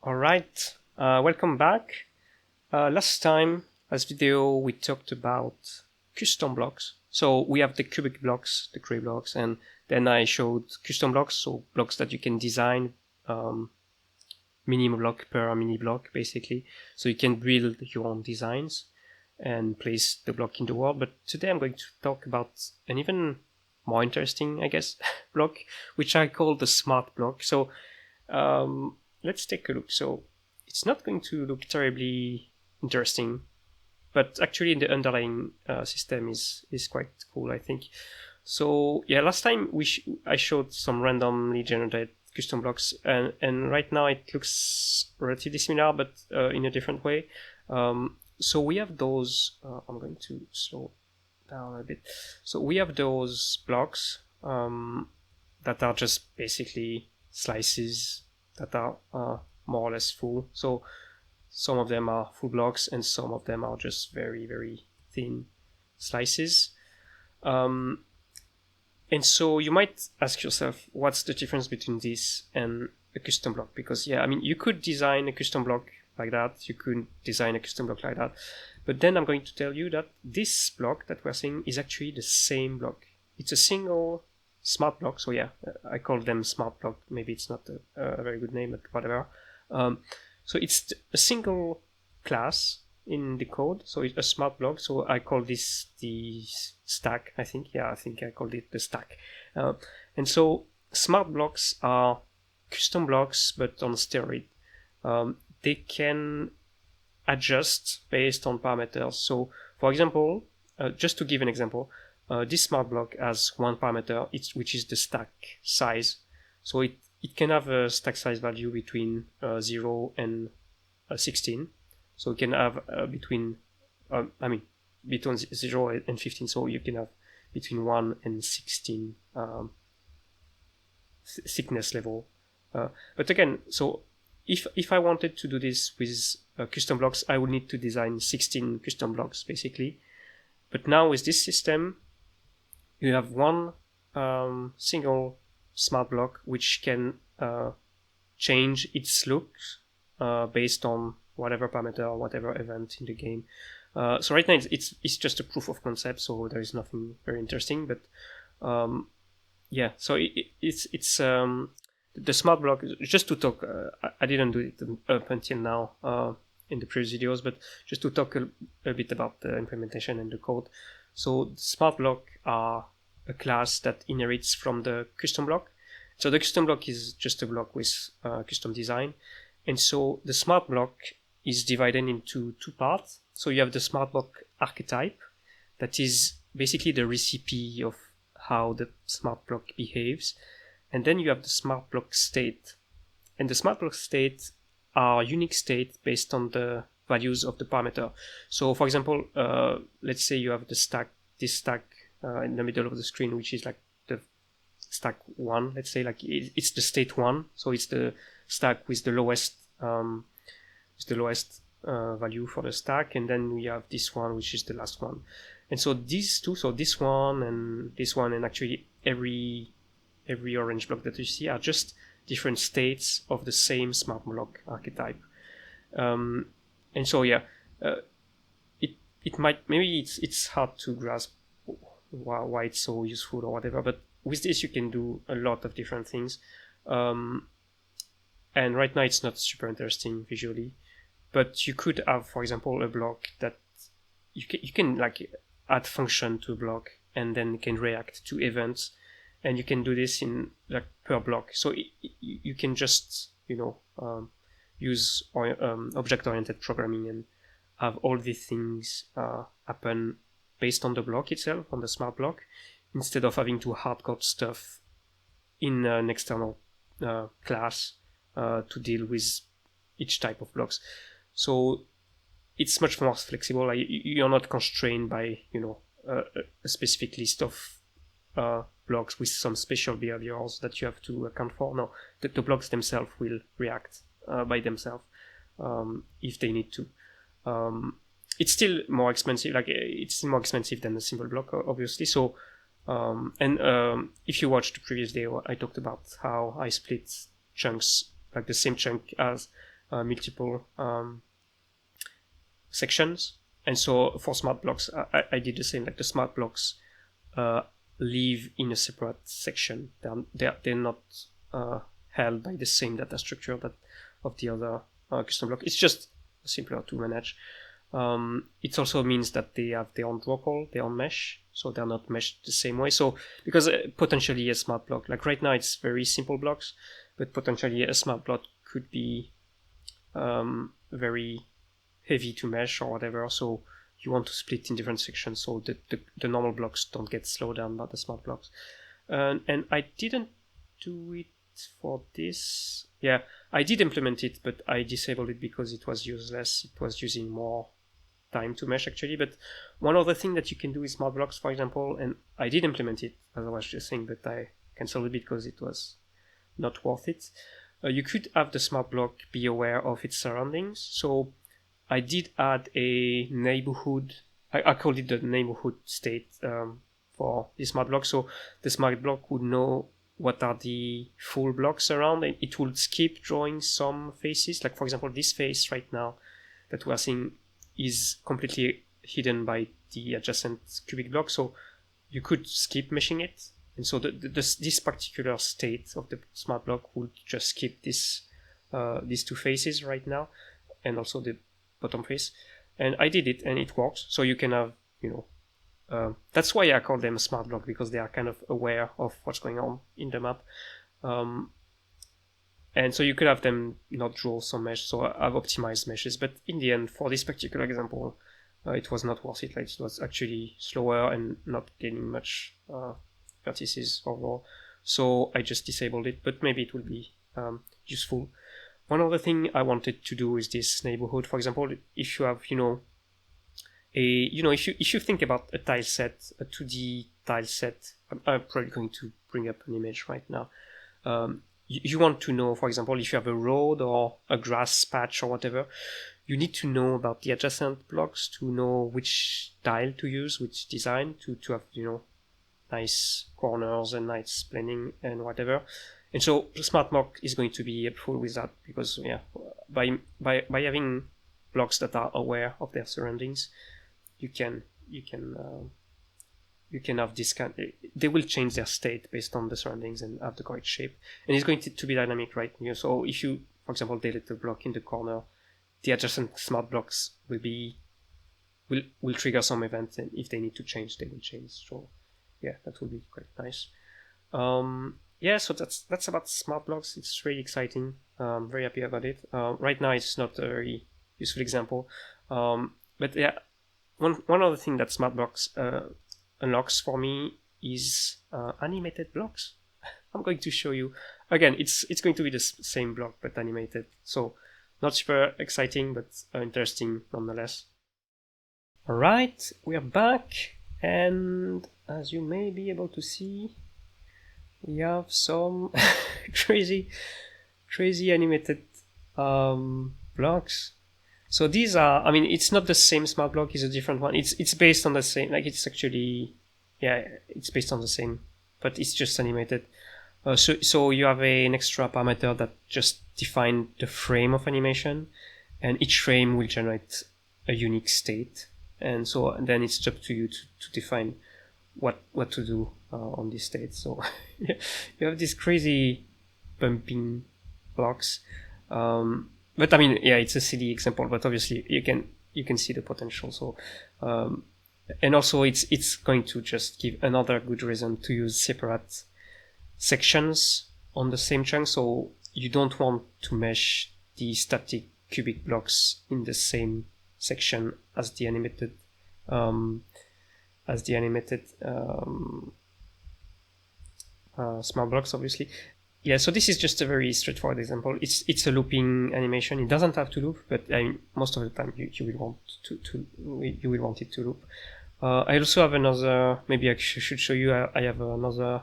All right, welcome back. Last time, last video, we talked about custom blocks. So we have the cubic blocks, the gray blocks, and then I showed custom blocks, so blocks that you can design, mini block per mini block, basically. So you can build your own designs and place the block in the world. But today I'm going to talk about an even more interesting, I guess, block, which I call the smart block. So let's take a look. So it's not going to look terribly interesting, but actually the underlying system is quite cool, I think. So yeah, last time I showed some randomly generated custom blocks, and right now it looks relatively similar, but in a different way. So we have those. I'm going to slow down a bit. So we have those blocks that are just basically slices that are more or less full. So some of them are full blocks and some of them are just very, very thin slices. And so you might ask yourself, what's the difference between this and a custom block? Because yeah, I mean, you could design a custom block like that. You could design a custom block like that. But then I'm going to tell you that this block that we're seeing is actually the same block. It's a single smart block. So yeah, I call them smart block. Maybe it's not a very good name, but whatever. So it's a single class in the code. So it's a smart block. So I call this the stack, I think. Yeah, I think I called it the stack. And so smart blocks are custom blocks, but on steroid. They can adjust based on parameters. So for example, just to give an example, this smart block has one parameter, which is the stack size. So it can have a stack size value between 0 and 16. So it can have between 0 and 15. So you can have between 1 and 16 thickness level. But again, so if I wanted to do this with custom blocks, I would need to design 16 custom blocks basically. But now with this system, you have one single smart block which can change its look based on whatever parameter or whatever event in the game. So right now it's just a proof of concept, so there is nothing very interesting. But yeah, so it's the smart block. Just to talk, I didn't do it up until now in the previous videos, but just to talk a bit about the implementation and the code. So the smart block are a class that inherits from the custom block. So the custom block is just a block with custom design. And so the smart block is divided into two parts. So you have the smart block archetype, that is basically the recipe of how the smart block behaves. And then you have the smart block state. And the smart block state are unique state based on the values of the parameter. So for example, let's say you have this stack in the middle of the screen, which is like the stack 1, let's say, like it's the state 1. So it's the stack with the lowest value for the stack, and then we have this one, which is the last one. And so these two, so this one, and actually every orange block that you see are just different states of the same smart block archetype. And so yeah, it might, maybe it's hard to grasp why it's so useful or whatever, but with this you can do a lot of different things. And right now it's not super interesting visually, but you could have, for example, a block that you can like add function to a block and then it can react to events, and you can do this in like per block. So you can just use object-oriented programming and have all these things happen based on the block itself, on the smart block, instead of having to hardcode stuff in an external class to deal with each type of blocks. So it's much more flexible. Like, you're not constrained by a specific list of blocks with some special behaviors that you have to account for. No, the blocks themselves will react by themselves if they need to. It's still more expensive. Like, it's still more expensive than a simple block, obviously. So if you watched the previous video, I talked about how I split chunks, like the same chunk as multiple sections. And so for smart blocks, I did the same. Like the smart blocks live in a separate section. They're not held by the same data structure that of the other custom block. It's just simpler to manage. It also means that they have their own draw call, their own mesh, so they're not meshed the same way. So because potentially a smart block, like right now it's very simple blocks, but potentially a smart block could be very heavy to mesh or whatever. So you want to split in different sections so the normal blocks don't get slowed down by the smart blocks. And I didn't do it for this. Yeah, I did implement it, but I disabled it because it was useless. It was using more time to mesh actually. But one other thing that you can do with smart blocks, for example, and I did implement it as I was just saying, but I canceled it because it was not worth it. You could have the smart block be aware of its surroundings. So I did add a neighborhood. I called it the neighborhood state for the smart block. So the smart block would know what are the full blocks around, and it will skip drawing some faces. Like for example, this face right now that we are seeing is completely hidden by the adjacent cubic block. So you could skip meshing it. And so this particular state of the smart block would just skip these two faces right now, and also the bottom face. And I did it, and it works. So you can have, that's why I call them a smart block, because they are kind of aware of what's going on in the map. And so you could have them not draw some mesh. So I've optimized meshes, but in the end, for this particular example, it was not worth it. Like it was actually slower and not gaining much vertices overall. So I just disabled it, but maybe it will be useful. One other thing I wanted to do is this neighborhood. For example, if you have, if you think about a tile set, a 2D tile set, I'm probably going to bring up an image right now. You want to know, for example, if you have a road or a grass patch or whatever, you need to know about the adjacent blocks to know which tile to use, which design to have, nice corners and nice blending and whatever. And so the smart block is going to be helpful with that, because by having blocks that are aware of their surroundings, you can have this kind. They will change their state based on the surroundings and have the correct shape. And it's going to be dynamic, right? So if you, for example, delete the block in the corner, the adjacent smart blocks will trigger some event, and if they need to change, they will change. So yeah, that will be quite nice. So that's about smart blocks. It's really exciting. Very happy about it. Right now, it's not a very useful example, but yeah, one other thing that smart blocks unlocks for me is animated blocks. I'm going to show you again. It's going to be the same block but animated. So not super exciting, but interesting nonetheless. All right, we are back, and as you may be able to see, we have some crazy animated blocks. So these are, it's not the same smart block, it's a different one. It's based on the same, it's actually, it's based on the same, but it's just animated. So you have an extra parameter that just defines the frame of animation, and each frame will generate a unique state. And then it's up to you to define what to do on this state. So you have these crazy bumping blocks. But it's a silly example, but obviously you can see the potential. So and also it's going to just give another good reason to use separate sections on the same chunk. So you don't want to mesh the static cubic blocks in the same section as the animated smart blocks, obviously. Yeah, so this is just a very straightforward example. It's a looping animation. It doesn't have to loop, but most of the time you will want it to loop. I also have another. Maybe I should show you. I have another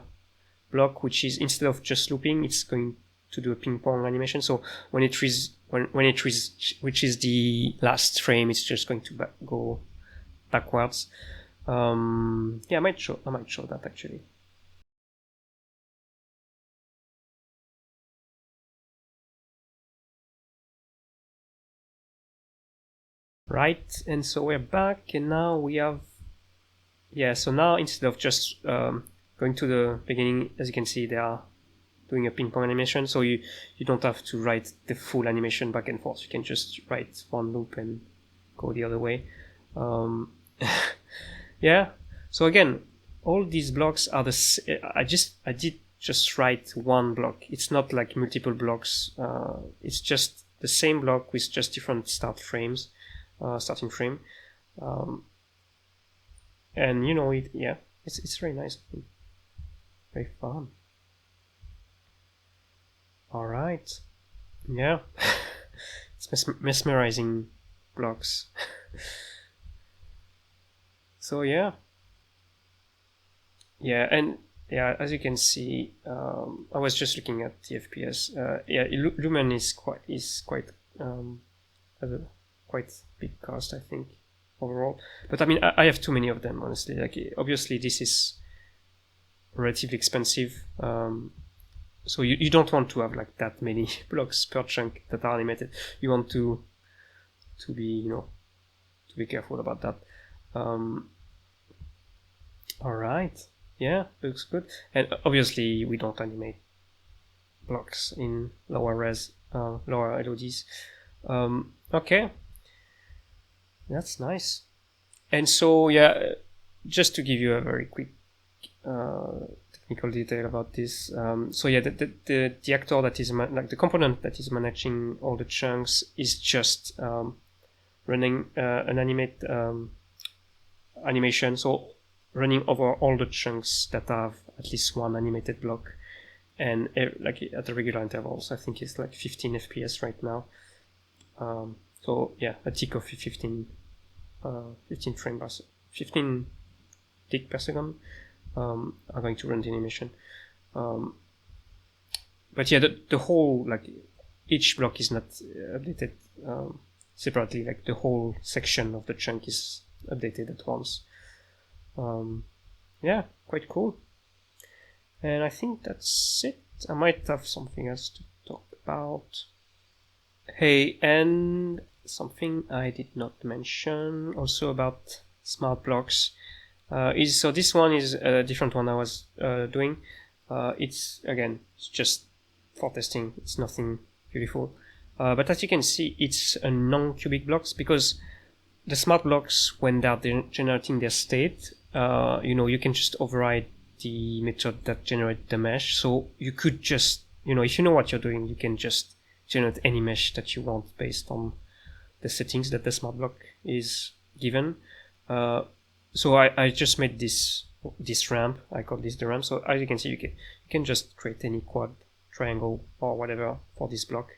block which is, instead of just looping, it's going to do a ping pong animation. So when it reaches the last frame, it's just going to go backwards. I might show that actually. Right, and so we're back, and now we have, yeah, so now instead of just going to the beginning, as you can see, they are doing a ping pong animation, so you don't have to write the full animation back and forth. You can just write one loop and go the other way. Yeah, so again, all these blocks are I did just write one block. It's not like multiple blocks. It's just the same block with just different starting frame. And you know, it's very nice, very fun. All right, yeah, it's mesmerizing blocks. So yeah, and yeah, as you can see, I was just looking at the FPS. Yeah, Lumen is quite has a quite big cost, I think, overall. But I mean, I have too many of them, honestly. Like, obviously, this is relatively expensive. So you don't want to have like that many blocks per chunk that are animated. You want to be, to be careful about that. All right, yeah, looks good. And obviously, we don't animate blocks in lower res, lower LODs. Okay, that's nice. And so yeah, just to give you a very quick technical detail about this. So yeah, the actor that is like the component that is managing all the chunks is just running an animation. So running over all the chunks that have at least one animated block, and like at the regular intervals. I think it's like 15 FPS right now. So yeah, a tick of 15 frame per 15 tick per second are going to run the animation. But yeah, the whole, like, each block is not updated separately. Like, the whole section of the chunk is updated at once. Yeah, quite cool. And I think that's it. I might have something else to talk about. Hey, and something I did not mention also about smart blocks so this one is a different one I was doing. It's just for testing. It's nothing beautiful. But as you can see, it's a non-cubic blocks, because the smart blocks, when they're generating their state, you can just override the method that generates the mesh. So you could just, if you know what you're doing, you can just generate any mesh that you want based on the settings that the smart block is given. So I just made this ramp. I call this the ramp. So as you can see, you can just create any quad, triangle, or whatever for this block.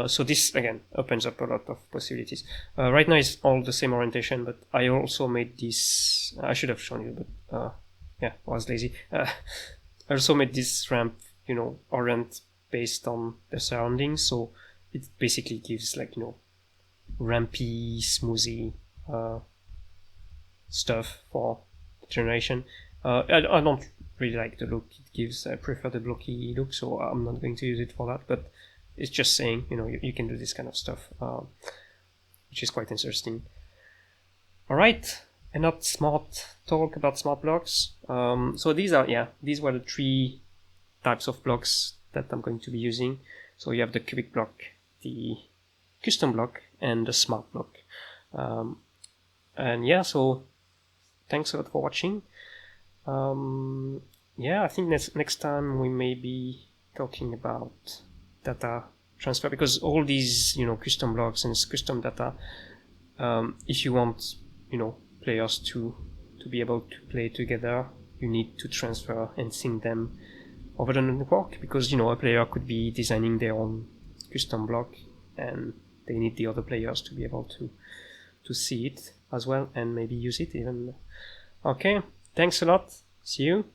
So this again opens up a lot of possibilities. Right now it's all the same orientation, but I also made this. I should have shown you, but yeah, I was lazy. I also made this ramp, orient based on the surroundings. So it basically gives like rampy, smoothie stuff for generation. I don't really like the look it gives. I prefer the blocky look, so I'm not going to use it for that. But it's just saying, you can do this kind of stuff, which is quite interesting. All right, enough smart talk about smart blocks. So these were the three types of blocks that I'm going to be using. So you have the cubic block, the custom block, and the smart block. And yeah, so thanks a lot for watching. Yeah, I think next time we may be talking about data transfer, because all these custom blocks and custom data, if you want players to be able to play together, you need to transfer and sync them over the network, because a player could be designing their own custom block and they need the other players to be able to see it as well and maybe use it even. Okay, thanks a lot. See you.